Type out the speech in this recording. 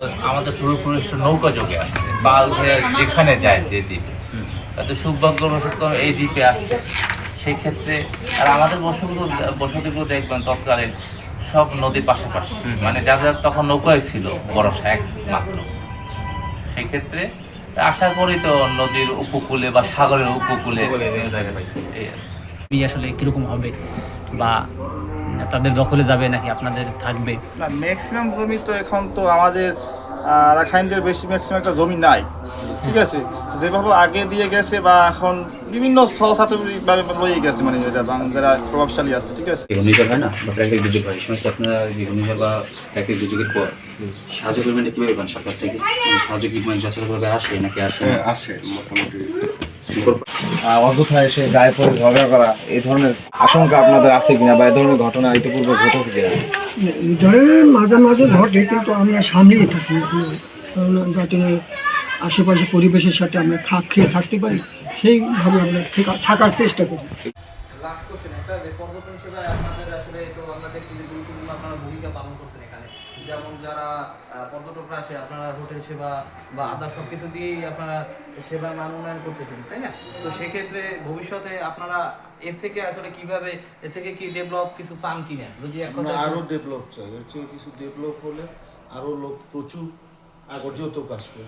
আমাদের পূর্বপুরুষ নৌকা যোগে আসছে, পাল হয়ে যেখানে যায় যে দ্বীপে, তাতে সৌভাগ্যবশত এই দ্বীপে আসছে। সেই ক্ষেত্রে আর আমাদের বসতিগুলো দেখবেন তৎকালীন সব নদীর পাশাপাশি, মানে যাদের তখন নৌকায় ছিল ভরসা একমাত্র। সেই ক্ষেত্রে আসার পরই তো নদীর উপকূলে বা সাগরের উপকূলে জায়গা পাইছে। আসলে কিরকম হবে বা তাদের দখলে যাবে নাকি আপনাদের থাকবে? না, ম্যাক্সিমাম জমি তো এখন তো আমাদের রাখাইনদের বেশি ম্যাক্সিমাম একটা জমি নাই, ঠিক আছে। যেভাবে আগে দিয়ে গেছে বা এখন বিভিন্ন ভাবে লয়ে গেছে, মানে যারা প্রভাবশালী আছে, ঠিক আছে। ঘূর্ণিঝড় হয় না বা প্রাকৃতিক দুর্যোগ হয়, এই সময় আপনারা যে ঘূর্ণিঝড় বা প্রাকৃতিক দুর্যোগের পর সাহায্য করবেন কীভাবে পান সরকার থেকে? সাহায্য কি মানে যথাযথভাবে আসে নাকি আসে না? আসে মোটামুটি। অযথা এসে গায়ে পড়ে ঝগড়া করা, এই ধরনের আশঙ্কা আপনাদের আছে কিনা বা এই ধরনের ঘটনা ইতিপূর্বে ঘটেছে কিনা? এই ধরনের মাঝে মাঝে ঘটে, কিন্তু আমরা সামনেই থাকি, কারণ যাতে আশেপাশে পরিবেশের সাথে আমরা খাপ খেয়ে থাকতে পারি, সেইভাবে আমরা থাকার চেষ্টা করি। লাস্ট কোশ্চেন একটা, যে পর্যটন সেবায় আপনাদের আসলে তো আমরা দেখছি যে গুরুত্বপূর্ণ আপনারা ভূমিকা পালন করছেন এখানে, যেমন যারা পর্যটকরা আসে আপনারা হোটেল সেবা বা আদা সব কিছু দিয়েই আপনারা সেবার মান উন্নয়ন করতেছেন, তাই না? তো সেক্ষেত্রে ভবিষ্যতে আপনারা এর থেকে আসলে কিভাবে, এর থেকে কি ডেভেলপ কিছু চান কিনা, যদি এক আমরা কথা আরো ডেভেলপ চাই, হচ্ছে কিছু ডেভেলপ হলে আরো লোক প্রচুর পর্যটক আসবে।